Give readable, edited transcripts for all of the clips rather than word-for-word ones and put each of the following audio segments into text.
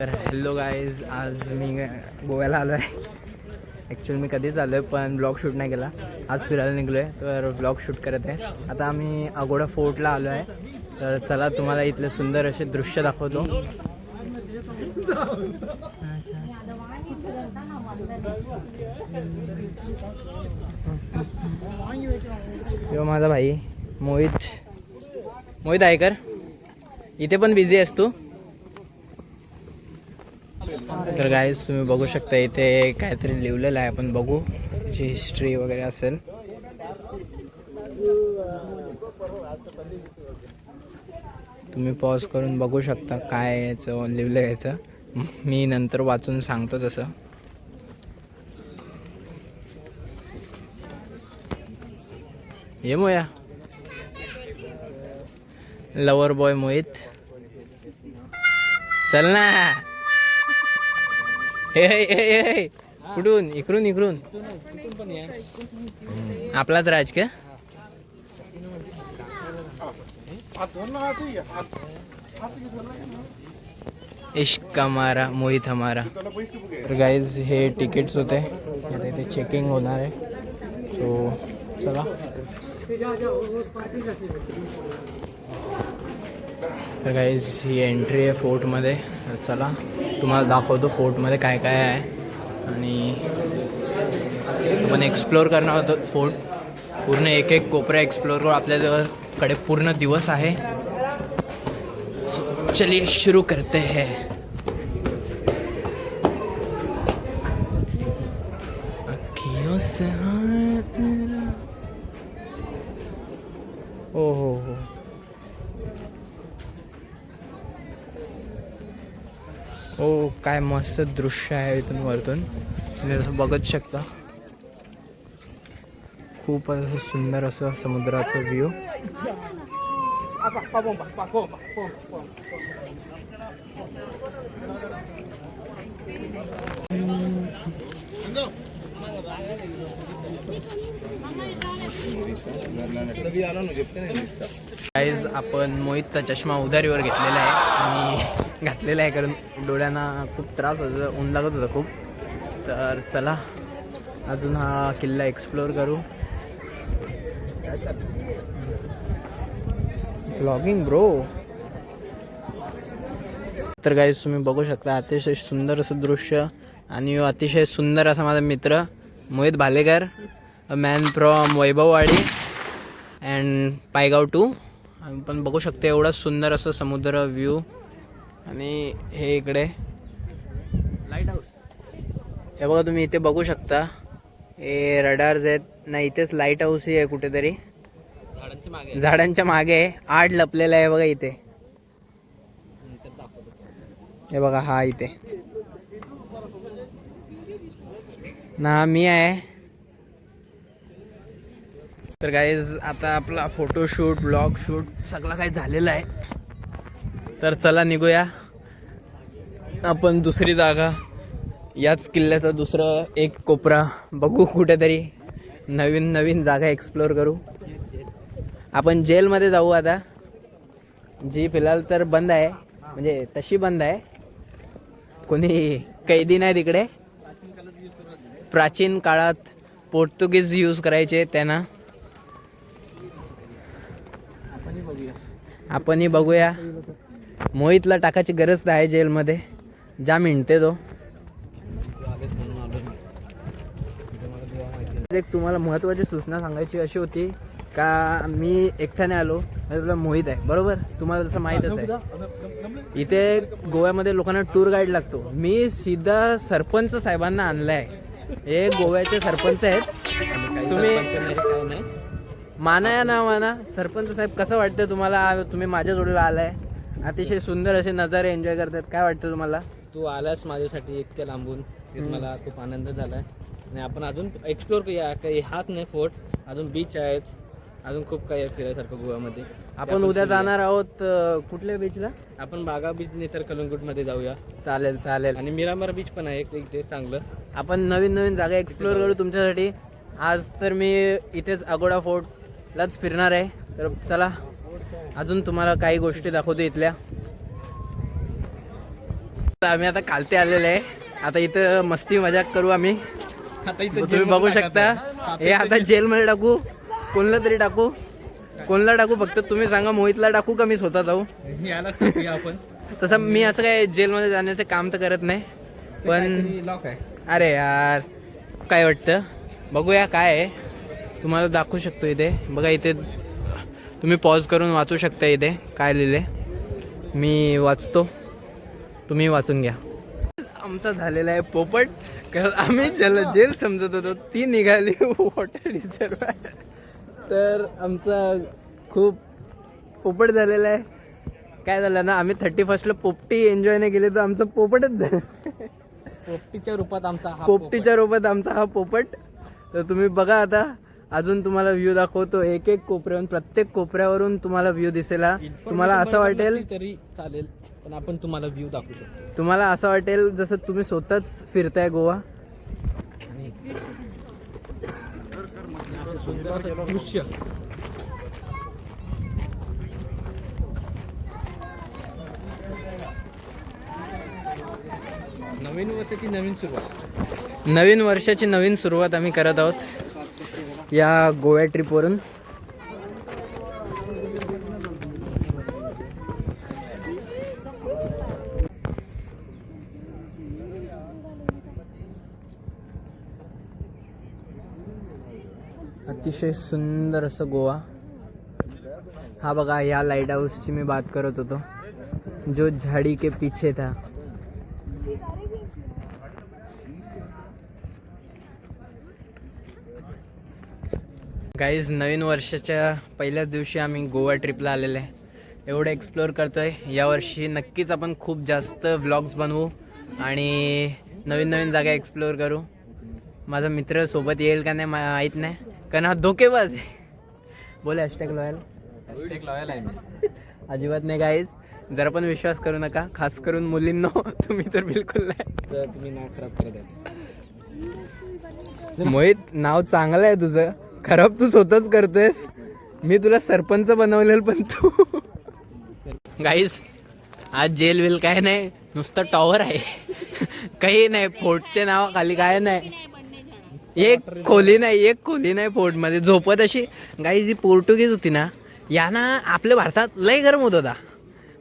तर hello guys, आज मी गोव्याला आलो आहे. ॲक्च्युली मी कधीच आलो आहे पण ब्लॉग शूट नाही केला. आज फिरायला निघलो आहे तर ब्लॉग शूट करत आहे. आता आम्ही अगोडा फोर्टला आलो आहे. तर चला तुम्हाला इथले सुंदर असे दृश्य दाखवतो. यो माझा भाई मोहित आयकर. इथे पण बिझी आहेस तू? तर गाईज तुम्ही बघू शकता इथे काहीतरी लिहिलेलं आहे. आपण बघू जी हिस्ट्री वगैरे असेल. तुम्ही पॉज करून बघू शकता काय याचं लिहिलं याचं. मी नंतर वाचून सांगतो तसं. ये मोया लवर बॉय मोहित, चल ना. हे कुठून? इकडून आपलाच राज का? इश्क हमारा मोहित हमारा. तर गाईज हे तिकीट्स होते, आता इथे चेकिंग होणार आहे. सो चला. तर गाईज ही एंट्री आहे फोर्टमध्ये. चला तुम्हाला दाखवतो फोर्टमध्ये काय काय आहे. आणि आपण एक्सप्लोअर करणार होतो फोर्ट. पूर्ण एक एक कोपरा एक्सप्लोअर करू. आपल्याकडे पूर्ण दिवस आहे. चलिए शुरू करते हैं. अखियों से हाथ हो. हो काय मस्त दृश्य आहे इथून वरतून. तुम्ही बघत शकता. खूप असं सुंदर असं समुद्राचं व्ह्यू. गाईज आपण मोहितचा चष्मा उधारीवर घेतलेला आहे आणि घातलेला आहे कारण डोळ्यांना खूप त्रास होता, ऊन लागत होतं खूप. तर चला अजून हा किल्ला एक्सप्लोअर करू. Vlogging bro. तर गाईज तुम्ही बघू शकता अतिशय सुंदर असं दृश्य. आणि अतिशय सुंदर असा माझा मित्र Mohit Bhalekar, a man from Vaibhavwadi and Paygaon 2. पण बघू शकता एवढं सुंदर असं समुद्र व्ह्यू. आणि हे इकडे लाईट हाऊस. हे बघा तुम्ही इथे बघू शकता हे रडार्स आहेत ना. इथेच लाईट हाऊसही आहे कुठेतरी झाडांच्या मागे आहे. आड लपलेला आहे बघा इथे. हे बघा हा इथे ना मी आहे. तर गाईज आता आपला फोटोशूट ब्लॉग शूट सगळं काही झालेलं आहे. तर चला निघूया आपण दुसरी जागा. याच किल्ल्याचा दुसरं एक कोपरा बघू. कुठेतरी नवीन जागा एक्सप्लोअर करू. आपण जेलमध्ये जाऊ आता. जी फिलहाल तर बंद आहे, म्हणजे तशी बंद आहे. कोणी कैदी नाही तिकडे. प्राचीन काळात पोर्तुगीज यूज करायचे त्यांना. आपणही बघूया. मोहितला टाकायची गरज आहे जेलमध्ये. जा मिळते तो. एक तुम्हाला महत्त्वाची सूचना सांगायची अशी होती का मी एकट्याने आलो. तुला मोहित आहे बरोबर, तुम्हाला तसं माहीतच आहे. इथे गोव्यामध्ये लोकांना टूर गाईड लागतो. मी सीधा सरपंच साहेबांना आणलं आहे. हे गोव्याचे सरपंच आहेत. तुम्ही माना या ना माना. सरपंच साहेब कसं वाटतं तुम्हाला? तुम्ही माझ्या जोडीला आलाय. अतिशय सुंदर असे नजारे एन्जॉय करतात. काय वाटतं तुम्हाला? तू आलास माझ्यासाठी इतक्या लांबून, तेच मला खूप आनंद झाला. आणि आपण अजून एक्सप्लोर करूया. काही हाच नाही फोर्ट, अजून बीच आहेत, अजून खूप काही आहे फिरायसारखं गोव्यामध्ये. आपण उद्या जाणार आहोत कुठल्या बीचला? आपण बागा बीच नाही तर कलंगूटमध्ये जाऊया. चालेल. आणि मिरामार बीच पण आहे ते चांगलं. आपण नवीन जागा एक्सप्लोअर करू तुमच्यासाठी. आज तर मी इथेच अगोडा फोर्टलाच फिरणार आहे. तर चला अजून तुम्हाला काही गोष्टी दाखवतो इथल्या. आम्ही आता खालते आलेले आहे. आता इथं मस्ती मजाक करू आम्ही. आता इथं तुम्ही बघू शकता. हे आता जेलमध्ये टाकू, कोणला तरी टाकू, कोणला टाकू फक्त तुम्ही सांगा. मोहितला टाकू का मी स्वतः जाऊ? याला टाकूया आपण. तसं मी असं काय जेलमध्ये जाण्याचं काम तर करत नाही, पण लॉक आहे. अरे यार काय वाटतं, बघूया काय आहे. तुम्हाला दाखवू शकतो इथे बघा. इथे तुम्ही पॉज करून वाचू शकता इथे काय लिहिले. मी वाचतो, तुम्ही वाचून घ्या. आमचा झालेला आहे पोपट. आम्ही ज्याला जेल समजत होतो ती निघाली वॉटर रिझर्व. तर आमचा खूप पोपट झालेला आहे. काय झालं ना, आम्ही 31ला पोपटी एन्जॉय नाही केली तर आमचं पोपटच झालं. पोपटीच्या रूपात आमचा हा पोपटीच्या रूपात आमचा हा पोपट. तर तुम्ही बघा आता अजून तुम्हाला व्ह्यू दाखवतो. एक एक कोपऱ्यावरून, प्रत्येक कोपऱ्यावरून तुम्हाला व्ह्यू दिसेल. तुम्हाला असं वाटेल तरी चालेल, पण आपण तुम्हाला व्ह्यू दाखवू शकतो. तुम्हाला असं वाटेल जसं तुम्ही स्वतःच फिरताय गोवा. आणि असं सुंदर असं दृश्य. नवीन वर्षाची नवीन सुरुवात. नवीन वर्षाची नवीन सुरुवात आम्ही करत आहोत या गोव्या ट्रिपवरून. अतिशय सुंदर असं गोवा. हा बघा, या लाईट हाऊसची मी बात करत होतो, जो झाडी के पीछे था. गाईज, नवीन वर्षाच्या पहिल्याच दिवशी आम्ही गोवा ट्रिपला आलेले आहे. एवढं एक्सप्लोअर करतो आहे. यावर्षी नक्कीच आपण खूप जास्त व्लॉग्स बनवू आणि नवीन नवीन जागा एक्सप्लोअर करू. माझा मित्र सोबत येईल का नाही माहीत नाही, कारण हा धोकेबाज आहे. बोले हॅशटॅग लॉयल आहे मी. अजिबात नाही गाईज, जरा पण विश्वास करू नका, खास करून मुलींनो. तुम्ही तर बिलकुल नाही. तर तुम्ही नाव खराब करत आहे. मोहित, नाव चांगलं आहे तुझं, खराब तू स्वतःच करतोयस. मी तुला सरपंच बनवलेलं पण तू. गाईज, आज जेल वेल काय नाही, नुसतं टॉवर आहे. काही नाही, फोर्टचे नाव खाली काय नाही. एक खोली नाही फोर्टमध्ये झोपत अशी. गाईज, जी पोर्तुगीज होती ना, यांना आपल्या भारतात लय गरम होत होता.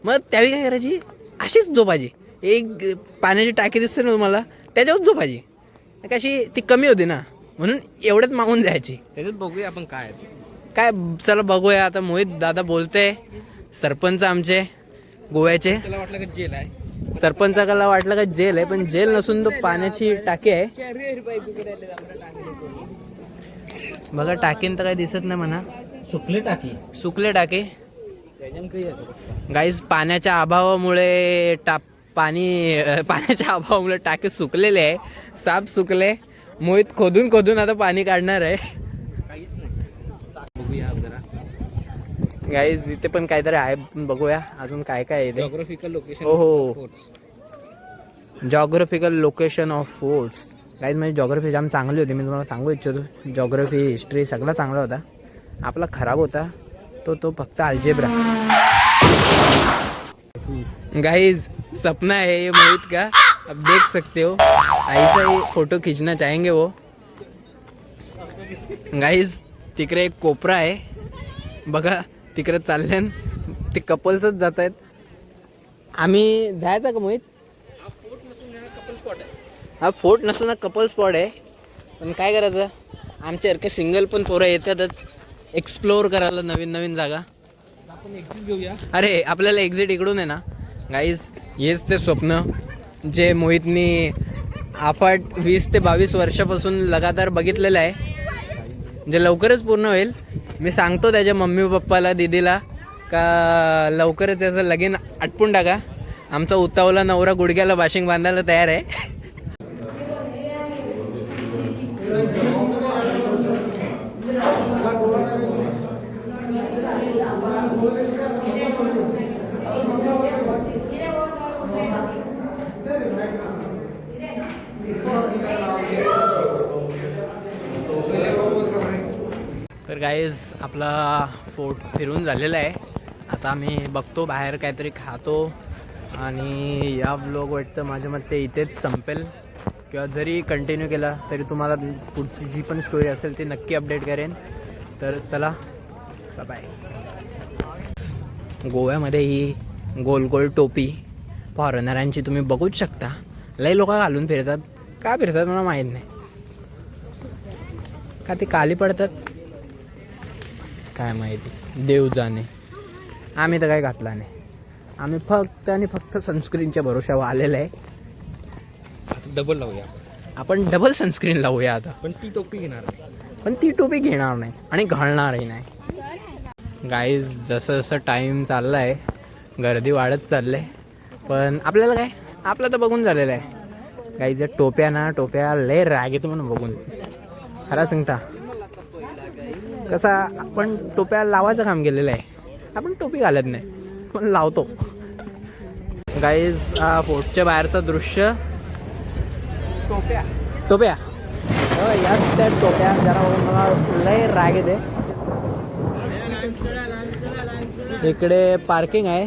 मग त्यावेळी काय करायची, अशीच झोपायची. एक पाण्याची टाकी दिसते ना तुम्हाला, त्याच्यावर झोपायची. कशी ती कमी होती ना, म्हणून एवढ्यात मागून जायची. त्याच्यात बघूया आपण काय काय. चला बघूया आता. मोहित दादा बोलते, सरपंच आमचे गोव्याचे. त्याला वाटलं का जेल आहे. सरपंचाला वाटलं का जेल आहे, पण जेल नसून तो पाण्याची टाकी आहे. बघा, टाकीन तर काही दिसत नाही म्हणा. सुकले टाके. गाईज, पाण्याच्या अभावामुळे पाण्याच्या अभावामुळे टाके सुकलेले आहे. साप सुकले. मोहित खोदून आता पाणी काढणार आहे. बघूया जरा. गाईज, इथे पण काहीतरी आहे, बघूया अजून काय काय आहे. Geographical location. हो, geographical location of forts. Guys, माझी जॉग्राफी जाम चांगली होती. मी तुम्हाला सांगू इच्छितो, जॉग्राफी हिस्ट्री सगळा चांगला होता. आपला खराब होता तो फक्त अल्जेब्रा. गाइस, सपना है ये मोहित का, अब देख सकते हो. ऐसा ही फोटो खींचना चाहेंगे वो. गाइस, तिकडे एक कोपरा आहे बघा, तिकडे चालल्यान ते कपल्सच जात आहेत. आम्ही जायचं का मोहित? हा फोर्ट नसून कपल स्पॉट आहे. पण काय करायचं, आमच्यासारखे सिंगल पण पोरं येतातच एक्सप्लोअर करायला नवीन नवीन जागा. आपण एक्झिट घेऊया. अरे, आपल्याला एक्झिट इकडून आहे ना. गाईज, हेच ते स्वप्न जे मोहितनी अफाट 20 ते 22 वर्षापासून लगातार बघितलेलं आहे, जे लवकरच पूर्ण होईल. मी सांगतो त्याच्या मम्मी पप्पाला, दीदीला का लवकरच त्याचं लगीन आटपून टाका. आमचा उतावला नवरा गुडघ्याला बाशिंग बांधायला तयार आहे. तर गाईज, आपला फोर्ट फिरून झालेला आहे. आता आम्ही बघतो बाहेर काहीतरी खातो आणि या ब्लॉग वाटतं माझ्या मते इथेच संपेल, किंवा जरी कंटिन्यू केला तरी तुम्हाला पुढची जी पण स्टोरी असेल ती नक्की अपडेट करेन. तर चला, बाय बाय. गोव्यामध्ये ही गोल गोल टोपी फॉरेनरांची तुम्ही बघूच शकता. लई लोक घालून फिरतात. का फिरतात मला माहीत नाही. का ते काली पडतात काय माहिती, देव जाणे. आम्ही तर काय घातला नाही. आम्ही फक्त आणि फक्त सनस्क्रीनच्या भरोश्यावर आलेलं आहे. डबल लावूया आपण डबल सनस्क्रीन लावूया आता. पण ती टोपी घेणार पण ती टोपी घेणार नाही आणि घालणारही नाही. गाईज जसं जसं टाईम चालला आहे गर्दी वाढत चालले, पण आपल्याला काय, आपलं तर बघून झालेलं आहे. गाईज टोप्या लय राग येतो म्हणून बघून. खरा सांगता कसा आपण टोप्या लावायचं काम केलेलं आहे. आपण टोपी घालत नाही पण लावतो. गाईज फोर्टच्या बाहेरचं दृश्य. टोप्या याच त्या टोप्या जरा मला लय राग येते. इकडे पार्किंग आहे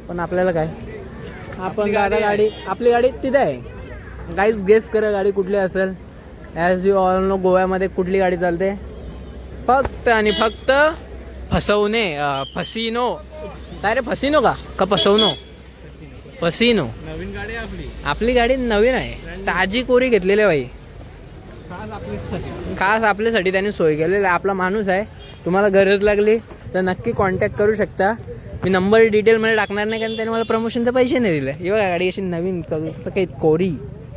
पण आपल्याला काय, आपण दादा गाडी, आपली गाडी तिथे आहे. गाईज गेस करा गाडी कुठली असेल. ॲज यू ऑल नो गोव्यामध्ये कुठली गाडी चालते, फक्त आणि फक्त फसवणे. फसिनो काय रे, फसिनो का फसवणो, फसिनो. नवीन गाडी आपली, आपली गाडी नवीन आहे, ताजी कोरी घेतलेली आहे बाई. खास आपल्यासाठी त्याने सोय केलेली आहे. आपला माणूस आहे. तुम्हाला गरज लागली तर नक्की कॉन्टॅक्ट करू शकता. मी नंबर डिटेलमध्ये टाकणार नाही कारण त्याने मला प्रमोशनचे पैसे नाही दिले. एवढा गाडी अशी नवीन काही कोरी.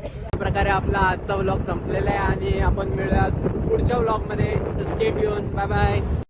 अशा प्रकारे आपला आजचा व्लॉग संपलेला आहे आणि आपण मिळूया पुढच्या व्लॉगमध्ये. Stay tune. Bye bye.